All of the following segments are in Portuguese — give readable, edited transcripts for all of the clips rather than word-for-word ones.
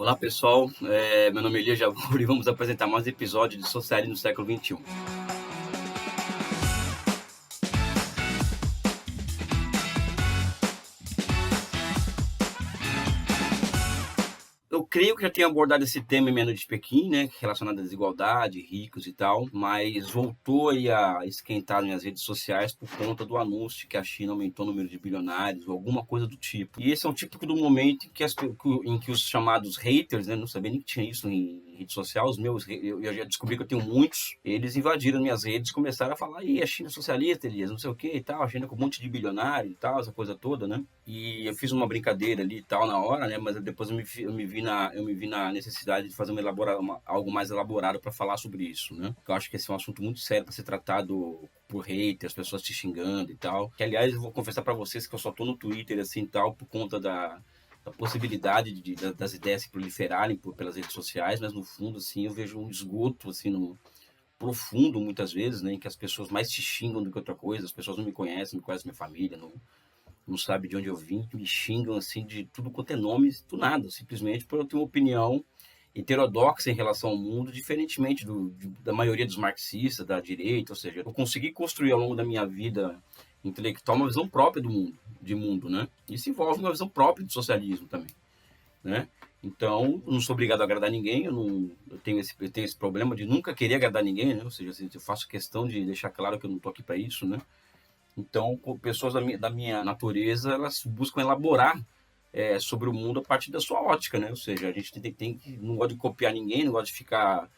Olá pessoal, meu nome é Elias Jabbour e vamos apresentar mais um episódio de Socialismo no século XXI. Eu creio que já tenho abordado esse tema em Menino de Pequim, né, relacionado à desigualdade, ricos e tal, mas voltou aí a esquentar nas redes sociais por conta do anúncio que a China aumentou o número de bilionários ou alguma coisa do tipo. E esse é um típico do momento em que os chamados haters, né, não sabia nem que tinha isso em rede social, eu já descobri que eu tenho muitos, eles invadiram minhas redes e começaram a falar, a China é socialista, Elias, não sei o que e tal, a China com um monte de bilionário e tal, essa coisa toda, né? E eu fiz uma brincadeira ali e tal na hora, né? Mas depois eu me vi na necessidade de fazer algo mais elaborado para falar sobre isso, né? Eu acho que esse é um assunto muito sério para ser tratado por haters, pessoas te xingando e tal. Que, aliás, eu vou confessar para vocês que eu só tô no Twitter assim tal por conta da possibilidade das ideias se proliferarem pelas redes sociais, mas no fundo, assim, eu vejo um esgoto, assim, profundo, muitas vezes, né, em que as pessoas mais te xingam do que outra coisa, as pessoas não conhecem minha família, não sabem de onde eu vim, me xingam, assim, de tudo quanto é nome, do nada, simplesmente por eu ter uma opinião heterodoxa em relação ao mundo, diferentemente da maioria dos marxistas, da direita, ou seja, eu consegui construir ao longo da minha vida intelectual uma visão própria de mundo, né? Isso envolve uma visão própria do socialismo também, né? Então, eu não sou obrigado a agradar ninguém, eu tenho esse problema de nunca querer agradar ninguém, né? Ou seja, assim, eu faço questão de deixar claro que eu não estou aqui para isso, né? Então, pessoas da minha natureza, elas buscam elaborar sobre o mundo a partir da sua ótica, né? Ou seja, a gente não gosta de copiar ninguém, não gosta de ficar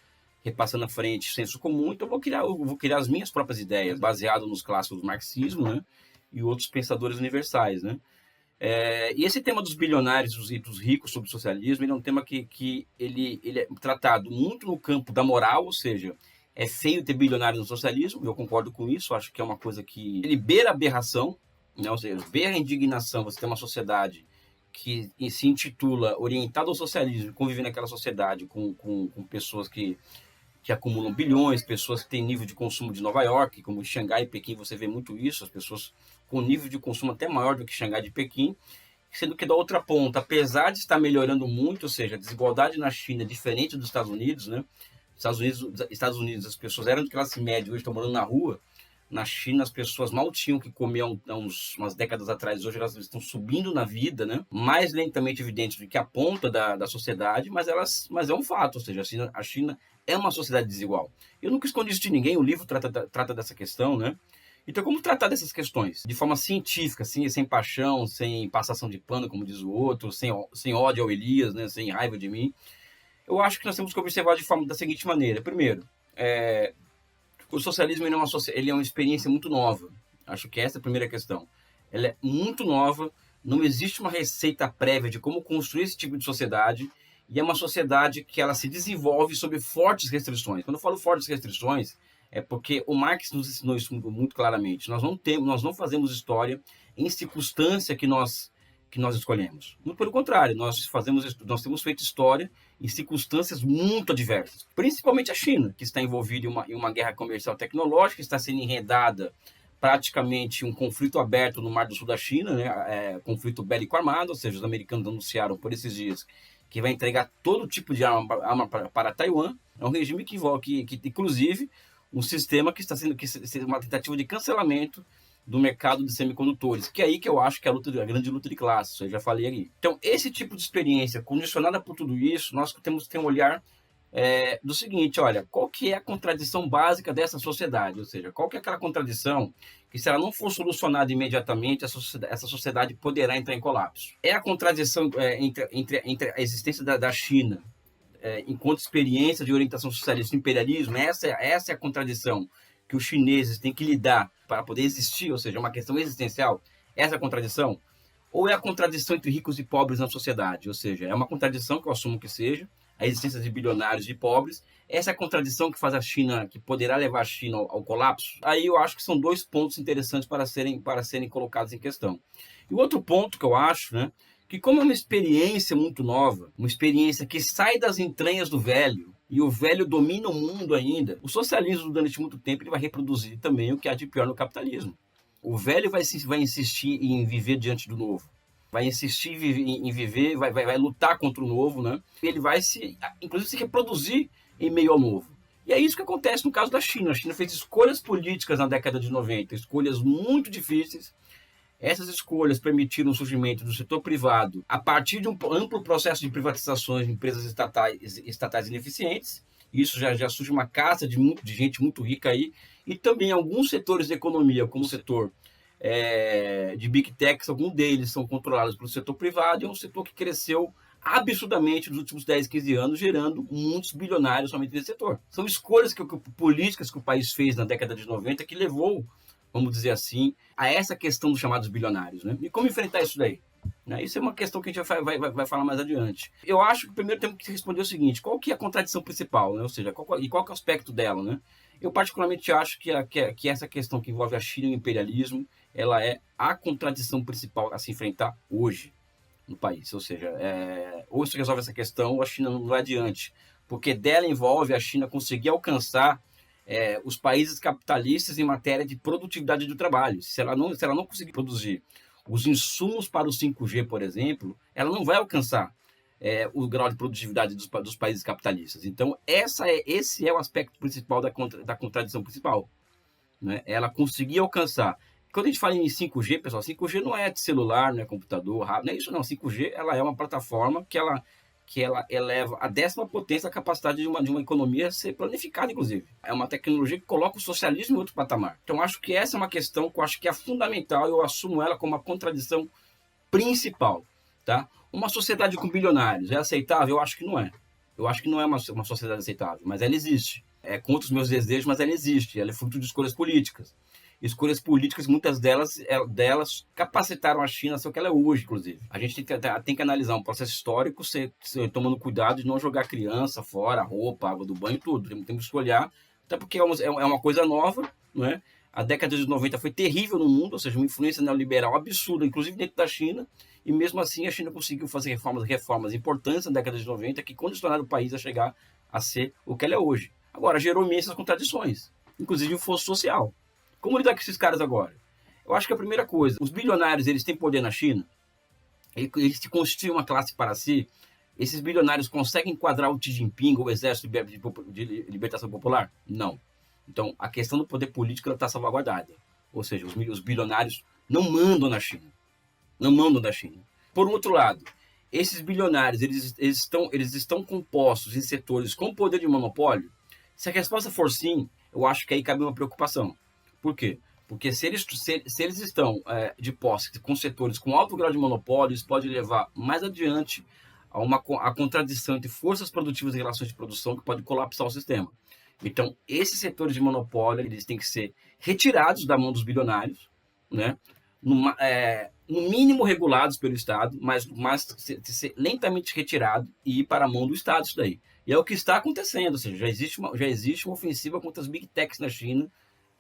repassando à frente senso comum, então eu vou criar as minhas próprias ideias, baseado nos clássicos do marxismo, né? E outros pensadores universais, né? E esse tema dos bilionários e dos ricos sobre o socialismo, ele é um tema que ele é tratado muito no campo da moral, ou seja, é feio ter bilionários no socialismo, eu concordo com isso, acho que é uma coisa que ele beira a aberração, né? Ou seja, beira a indignação, você tem uma sociedade que se intitula orientada ao socialismo, conviver naquela sociedade com pessoas que acumulam bilhões, pessoas que têm nível de consumo de Nova York, como em Xangai e Pequim, você vê muito isso, as pessoas com nível de consumo até maior do que Xangai de Pequim, sendo que da outra ponta, apesar de estar melhorando muito, ou seja, a desigualdade na China é diferente dos Estados Unidos, né? Estados Unidos, as pessoas eram de classe média, hoje estão morando na rua. Na China, as pessoas mal tinham que comer umas décadas atrás, hoje elas estão subindo na vida, né? Mais lentamente evidente do que a ponta da sociedade, mas é um fato, ou seja, a China é uma sociedade desigual. Eu nunca escondi isso de ninguém, o livro trata dessa questão, né? Então, como tratar dessas questões? De forma científica, assim, sem paixão, sem passação de pano, como diz o outro, sem ódio ao Elias, né? Sem raiva de mim. Eu acho que nós temos que observar da seguinte maneira. Primeiro, o socialismo ele é uma experiência muito nova. Acho que essa é a primeira questão. Ela é muito nova, não existe uma receita prévia de como construir esse tipo de sociedade, e é uma sociedade que ela se desenvolve sob fortes restrições. Quando eu falo fortes restrições, é porque o Marx nos ensinou isso muito claramente. Nós não fazemos história em circunstância que nós escolhemos. Muito pelo contrário, nós temos feito história em circunstâncias muito adversas. Principalmente a China, que está envolvida em uma guerra comercial tecnológica, está sendo enredada praticamente um conflito aberto no Mar do Sul da China, né? Conflito bélico armado, ou seja, os americanos anunciaram por esses dias que vai entregar todo tipo de arma para Taiwan. É um regime que inclusive, um sistema que está sendo uma tentativa de cancelamento do mercado de semicondutores, que é aí que eu acho que é a grande luta de classes, eu já falei aqui. Então, esse tipo de experiência, condicionada por tudo isso, nós temos que ter um olhar do seguinte, olha, qual que é a contradição básica dessa sociedade? Ou seja, qual que é aquela contradição que, se ela não for solucionada imediatamente, essa sociedade poderá entrar em colapso? É a contradição entre a existência da China enquanto experiência de orientação socialista e imperialismo? Essa é a contradição que os chineses têm que lidar para poder existir, ou seja, uma questão existencial. Essa é a contradição? Ou é a contradição entre ricos e pobres na sociedade? Ou seja, é uma contradição que eu assumo que seja, a existência de bilionários e pobres. Essa é a contradição que faz a China, que poderá levar a China ao colapso? Aí eu acho que são dois pontos interessantes para serem colocados em questão. E o outro ponto que eu acho, né, que como é uma experiência muito nova, uma experiência que sai das entranhas do velho, e o velho domina o mundo ainda, o socialismo durante muito tempo ele vai reproduzir também o que há de pior no capitalismo. O velho vai insistir em viver diante do novo. vai insistir em viver, vai lutar contra o novo, né? Ele vai inclusive se reproduzir em meio ao novo. E é isso que acontece no caso da China. A China fez escolhas políticas na década de 90, escolhas muito difíceis. Essas escolhas permitiram o surgimento do setor privado a partir de um amplo processo de privatizações de empresas estatais ineficientes. Isso já surge uma casta de gente muito rica aí. E também alguns setores da economia, como o setor de Big Techs, alguns deles são controlados pelo setor privado, e é um setor que cresceu absurdamente nos últimos 10, 15 anos, gerando muitos bilionários somente nesse setor. São escolhas políticas que o país fez na década de 90 que levou, vamos dizer assim, a essa questão dos chamados bilionários. Né? E como enfrentar isso daí? Isso é uma questão que a gente vai falar mais adiante. Eu acho que primeiro temos que responder o seguinte: qual que é a contradição principal? Né? Ou seja, qual que é o aspecto dela? Né? Eu particularmente acho que essa questão que envolve a China e o imperialismo, ela é a contradição principal a se enfrentar hoje no país. Ou seja, ou se resolve essa questão, ou a China não vai adiante. Porque dela envolve a China conseguir alcançar os países capitalistas em matéria de produtividade do trabalho. Se ela não conseguir produzir os insumos para o 5G, por exemplo, ela não vai alcançar o grau de produtividade dos países capitalistas. Então, esse é o aspecto principal da contradição principal. Né? Ela conseguir alcançar. Quando a gente fala em 5G, pessoal, 5G não é de celular, não é computador, rápido, não é isso não. 5G ela é uma plataforma que ela eleva a 10ª potência a capacidade de uma economia ser planificada, inclusive. É uma tecnologia que coloca o socialismo em outro patamar. Então, acho que essa é uma questão que eu acho que é fundamental, eu assumo ela como uma contradição principal. Tá? Uma sociedade com bilionários é aceitável? Eu acho que não é. Eu acho que não é uma sociedade aceitável, mas ela existe. É contra os meus desejos, mas ela existe. Ela é fruto de escolhas políticas. Escolhas políticas, muitas delas capacitaram a China a ser o que ela é hoje, inclusive. A gente tem que analisar um processo histórico, tomando cuidado de não jogar criança fora, roupa, água do banho, tudo. Temos que olhar, até porque é uma coisa nova, não é? A década de 90 foi terrível no mundo, ou seja, uma influência neoliberal absurda, inclusive dentro da China, e mesmo assim a China conseguiu fazer reformas importantes na década de 90 que condicionaram o país a chegar a ser o que ela é hoje. Agora, gerou imensas contradições, inclusive o fosso social. Como lidar com esses caras agora? Eu acho que a primeira coisa, os bilionários, eles têm poder na China, eles se constituem uma classe para si, esses bilionários conseguem enquadrar o Xi Jinping ou o Exército de Libertação Popular? Não. Então, a questão do poder político está salvaguardada. Ou seja, os bilionários não mandam na China. Não mandam da China. Por um outro lado, esses bilionários, eles estão compostos em setores com poder de monopólio? Se a resposta for sim, eu acho que aí cabe uma preocupação. Por quê? Porque se eles estão de posse com setores com alto grau de monopólio, isso pode levar mais adiante a contradição entre forças produtivas e relações de produção que pode colapsar o sistema. Então, esses setores de monopólio, eles têm que ser retirados da mão dos bilionários, né? No mínimo regulados pelo Estado, mas ser lentamente retirado e ir para a mão do Estado isso daí. E é o que está acontecendo, ou seja, já existe uma ofensiva contra as Big Techs na China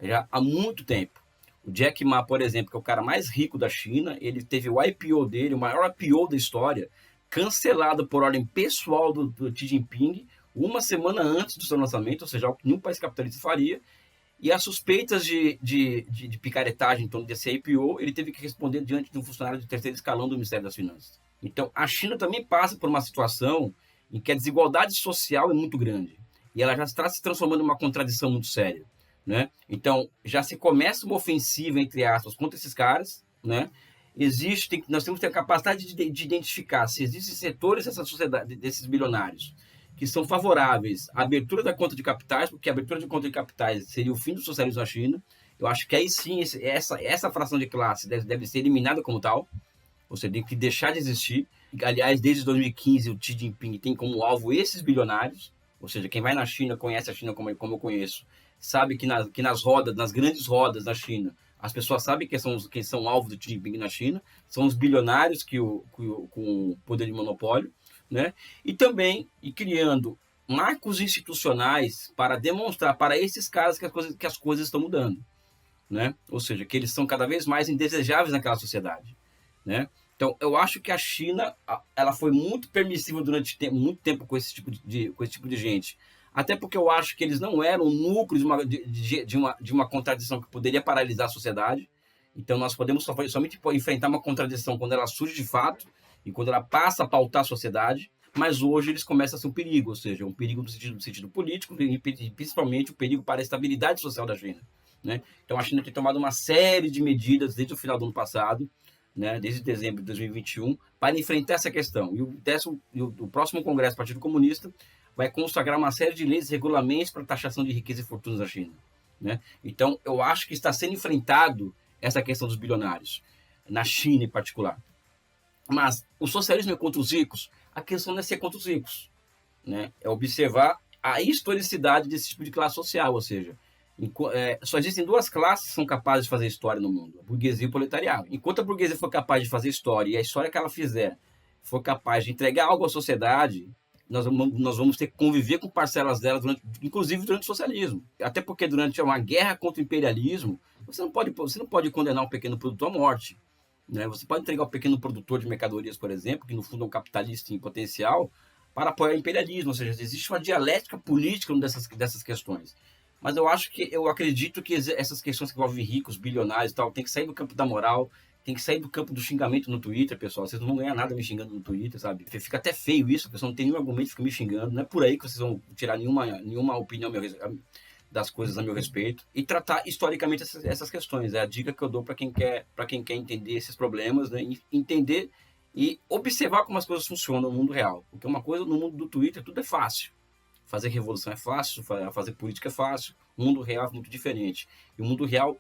já há muito tempo. O Jack Ma, por exemplo, que é o cara mais rico da China, ele teve o IPO dele, o maior IPO da história, cancelado por ordem pessoal do Xi Jinping, uma semana antes do seu lançamento, ou seja, algo que nenhum país capitalista faria, e as suspeitas de picaretagem em torno desse IPO, ele teve que responder diante de um funcionário de terceiro escalão do Ministério das Finanças. Então, a China também passa por uma situação em que a desigualdade social é muito grande, e ela já está se transformando em uma contradição muito séria. Né? Então, já se começa uma ofensiva, entre aspas, contra esses caras. Né? Nós temos que ter a capacidade de identificar se existem setores dessa sociedade, desses bilionários, que são favoráveis à abertura da conta de capitais, porque a abertura de conta de capitais seria o fim do socialismo na China. Eu acho que aí sim, essa fração de classe deve ser eliminada como tal, ou seja, tem que deixar de existir. Aliás, desde 2015, o Xi Jinping tem como alvo esses bilionários, ou seja, quem vai na China, conhece a China como eu conheço, sabe que nas grandes rodas da China, as pessoas sabem quem são alvo do Xi Jinping na China, são os bilionários com o poder de monopólio, né? E também criando marcos institucionais para demonstrar para esses caras que as coisas estão mudando, né? Ou seja, que eles são cada vez mais indesejáveis naquela sociedade, né? Então, eu acho que a China ela foi muito permissiva durante muito tempo com esse tipo de gente. Até porque eu acho que eles não eram o núcleo de uma contradição que poderia paralisar a sociedade. Então, nós podemos somente enfrentar uma contradição quando ela surge de fato e quando ela passa a pautar a sociedade, mas hoje eles começam a ser um perigo, ou seja, um perigo no sentido político e principalmente o perigo para a estabilidade social da China, né? Então, a China tem tomado uma série de medidas desde o final do ano passado, né, desde dezembro de 2021, para enfrentar essa questão. E o próximo Congresso do Partido Comunista vai consagrar uma série de leis e regulamentos para taxação de riqueza e fortunas da China, né? Então, eu acho que está sendo enfrentado essa questão dos bilionários, na China em particular. Mas o socialismo é contra os ricos? A questão não é ser contra os ricos, né? É observar a historicidade desse tipo de classe social, ou seja, só existem duas classes que são capazes de fazer história no mundo, a burguesia e o proletariado. Enquanto a burguesia for capaz de fazer história e a história que ela fizer for capaz de entregar algo à sociedade, nós vamos ter que conviver com parcelas dela, inclusive durante o socialismo. Até porque durante uma guerra contra o imperialismo, você não pode condenar um pequeno produtor à morte, né? Você pode entregar um pequeno produtor de mercadorias, por exemplo, que no fundo é um capitalista em potencial, para apoiar o imperialismo. Ou seja, existe uma dialética política dessas questões. Mas eu acredito que essas questões que envolvem ricos, bilionários e tal, tem que sair do campo da moral, tem que sair do campo do xingamento no Twitter, pessoal. Vocês não vão ganhar nada me xingando no Twitter, sabe? Fica até feio isso, a pessoa não tem nenhum argumento, fica me xingando. Não é por aí que vocês vão tirar nenhuma opinião das coisas a meu respeito. E tratar historicamente essas questões. É a dica que eu dou para quem quer entender esses problemas, né? Entender e observar como as coisas funcionam no mundo real. Porque uma coisa no mundo do Twitter, tudo é fácil. Fazer revolução é fácil, fazer política é fácil. O mundo real é muito diferente. E o mundo real,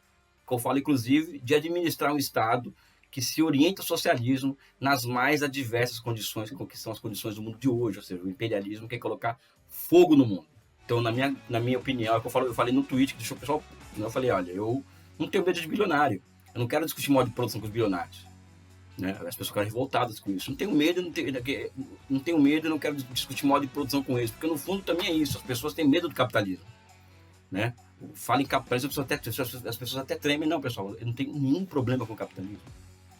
que eu falo, inclusive, de administrar um Estado que se orienta ao socialismo nas mais adversas condições, que são as condições do mundo de hoje. Ou seja, o imperialismo quer colocar fogo no mundo. Então, na minha opinião, é que eu falei no tweet, que deixou o pessoal... Eu falei, olha, eu não tenho medo de bilionário. Eu não quero discutir modo de produção com os bilionários, né? As pessoas ficaram revoltadas com isso. Não tenho medo, não tenho medo e não quero discutir modo de produção com eles, porque no fundo também é isso. As pessoas têm medo do capitalismo, né? Fala em capitalismo, as pessoas até tremem. Não, pessoal, eu não tenho nenhum problema com o capitalismo.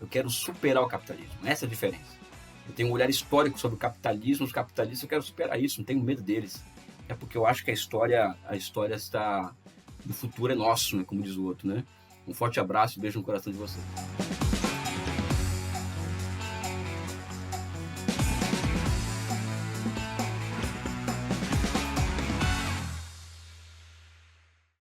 Eu quero superar o capitalismo. Essa é a diferença. Eu tenho um olhar histórico sobre o capitalismo, os capitalistas, eu quero superar isso, não tenho medo deles. É porque eu acho que a história está... O futuro é nosso, né? Como diz o outro, né? Um forte abraço e beijo no coração de vocês.